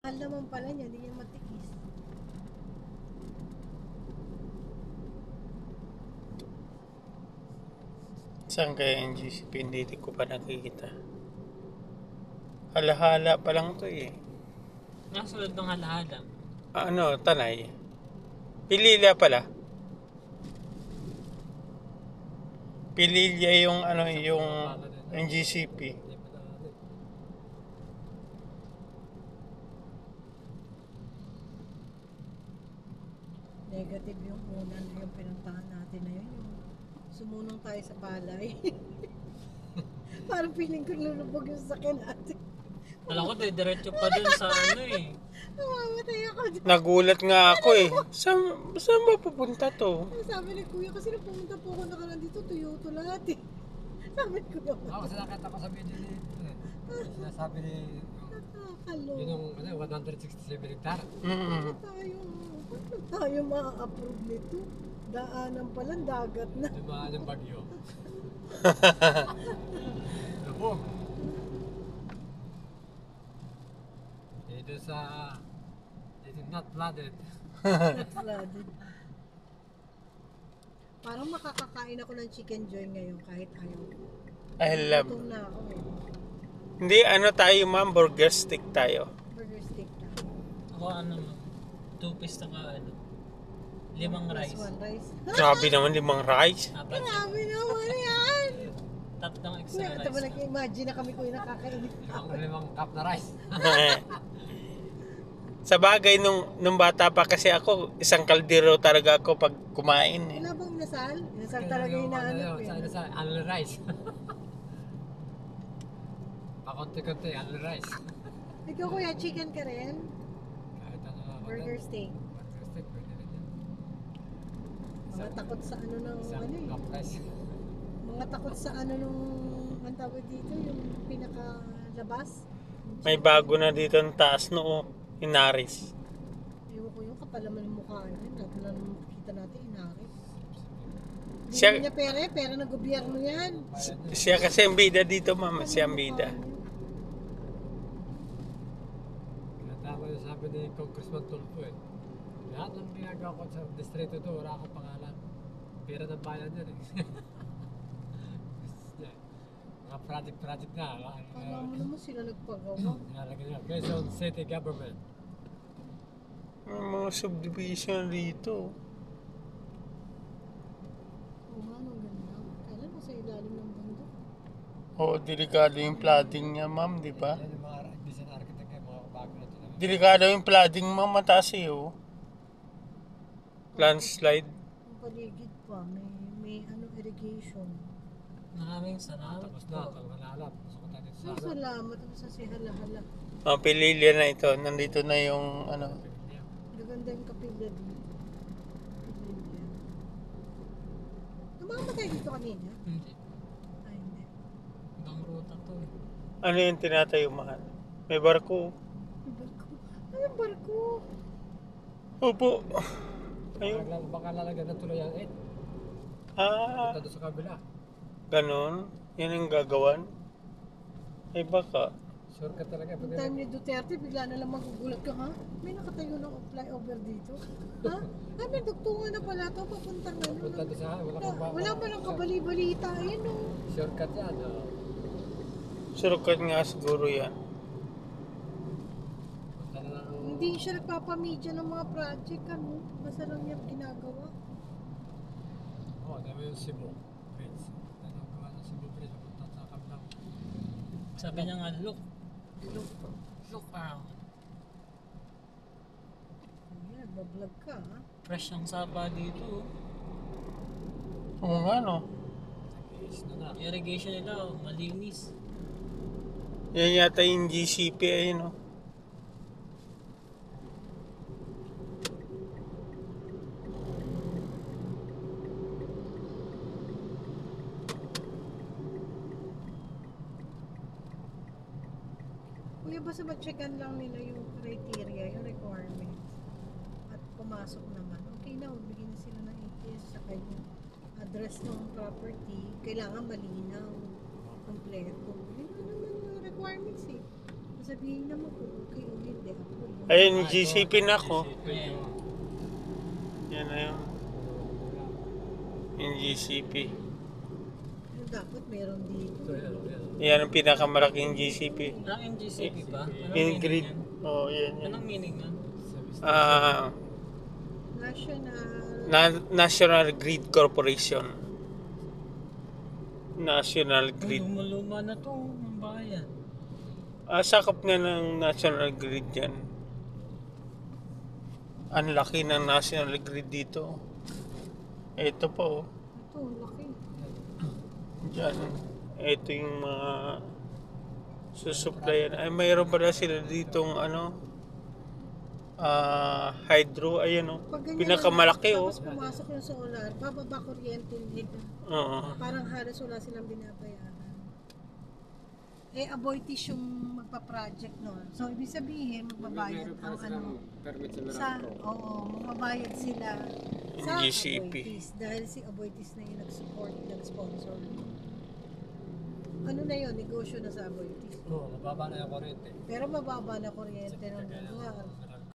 Mahal naman pala niya, hindi niya matiis. Saan kaya yung GCP? Hindi ko pa nakikita. Halahala pa lang to eh. Nasunod ng halahala. Ano, Tanay. Pililya pala. Pililya yung ano, yung GCP. Negative yung unan yung pinuntahan natin na yun. Yung sumunong tayo sa palay. Parang feeling ko lulubog yung sakyan natin. Alam ko, diretso pa dun sa ano eh. Namamatay ako dyan. Nagulat nga ako eh. Saan ba pupunta to? Sabi ni Kuya, kasi nung pumunta po ako nakaraan dito, Toyota lahat eh. Sabi ni Kuya, Ako kasi nakita ko sa video ni sinasabi ni nakakalo. yun yung 167 hectare. Mm. Paano tayo ma-approve nito? Daanan pala, dagat na. Dumaan ng bagyo. Lubog. Dito sa it is not flooded. Flooded. Parang makakakain ako ng chicken joy ngayon kahit ayaw. I love. Gutom na ako eh. Hindi, ano tayo ma'am, burger stick tayo. Burger steak na. Ako ano, 2 piece na ano, 5 rice. One rice. Grabe naman, 5 rice. 4. Grabe naman yan! Tatlong extra Ito ba rice. nag-imagine na kami kung nakakainit ako. Limang cup na rice. Sa bagay, nung bata pa kasi ako, isang kaldero talaga ako pag kumain eh. Wala bang inasal? Inasal talaga yung nahanap eh. Sa only rice. Pakonti-konti, only rice. Ikaw kuya, chicken ka rin? Kahit ano lang. Burger steak. Burger steak, pwede rin yan. Mga takot sa ano ng Isang ano eh. cup rice. Mga takot sa ano nung ang tawag dito, yung pinakalabas. May bago na dito ang taas noo, Inaris. Ewan ko yung kapal naman ng mukha niya. Natin lang makikita natin, inaris. Hindi Siya- niya pera ng gobyerno yan. Siya kasi ang bida dito ma'am, siya ang bida. Kaya tama yung sabi ni Congressman Tulfo eh. Lahat ng ginagawa ko sa distrito to, wala akong pangalan. Pera ng bayan yan eh. Mga project na. Alam mo naman sila nagpagawa. Nilalagay niya. Quezon City Government. May mga subdivision dito. Oo nga, ang ganda. Kailan mo sa ilalim ng bundok? Oo, delikado yung flooding niya ma'am, di ba? Yan yung mga design architect eh, mga bago na ito. Delikado yung flooding ma'am, mataas eh oh. Landslide. Ang paligid pa, may ano, irrigation. Maraming salamat Tapos na, po. ang halala. Gusto ko tayo dito sa Ay, salamat ako sa sihala-hala. Mga pililya na ito, nandito na yung ano. Maganda yung kapilya dito. Kapilya. Tumamatay dito kanina? Hindi. Ay, hindi. Ibang ruta to eh. Ano yung tinatayo mahal? May barko. May barko. Ay, yung barko. Opo. Ayun. Baka lalagyan ng tuloy ang 8. Ah, Punta doon sa kabila. ganon. Yan ang gagawan. Ay baka. Sure ka talaga. Yung time ni Duterte, bigla na lang magugulat ka, ha? May nakatayo ng flyover dito. Ha? Ay, may dugtungan na pala to, papuntang ano. Punta doon sa Wala pa lang kabali-balita, yun o. Shortcut yan. Surukat nga siguro yan. Punta na lang. Hindi siya nagpapamedya ng mga project, ano. Basta lang niya ginagawa. Oh, dami yung Cebu Bridge. Ano gawa ng Cebu Bridge? Punta sa kabilang. Sabi niya nga, look around. Ayan, nagbablog ka, ha? Fresh ang sapa dito. Oo nga no. Is na na. Irrigation nila, malinis. Yan yata yung GCP ayun no. Kuya, basta ma-checkan lang nila yung criteria, yung requirements. At pumasok naman. Okay na, bigyan na sila ng ATS saka yung address ng property. Kailangan malinaw, kompleto. Yun na naman yung requirements eh. Sabihin naman kung okay o hindi, approve Ayun, GCP na ako. Ayan. Yan na yun. Yung GCP. Yung dapat meron dito. Yan ang pinakamalaking GCP. Ang NGCP ba? Anong Yung meaning grid. yan? Oh, yan yan. Anong meaning nun? National Grid Corporation. National Uy, Grid. luma na to, ang bayan. Sakop nga ng National Grid yan. Ang laki ng National Grid dito. Ito po. Ito, laki. Diyan. Ito yung mga susuplayan. Ay, mayroon pala sila ditong hydro. Ayan o. Pag ganyan Pinakamalaki na, o. Tapos pumasok yung solar, bababa kuryente nila. Oo. Parang halos wala silang binabayaran. Aboitish yung magpa-project nun. So, ibig sabihin, magbabayad ang permit sa, magbabayad sila sa GCP. Aboitish. Dahil si Aboitish na yung nag-support, nag-sponsor. Ano na yun? Negosyo na sa Aboitish. Oo, mababa na yung kuryente. Pero mababa na kuryente ng lugar.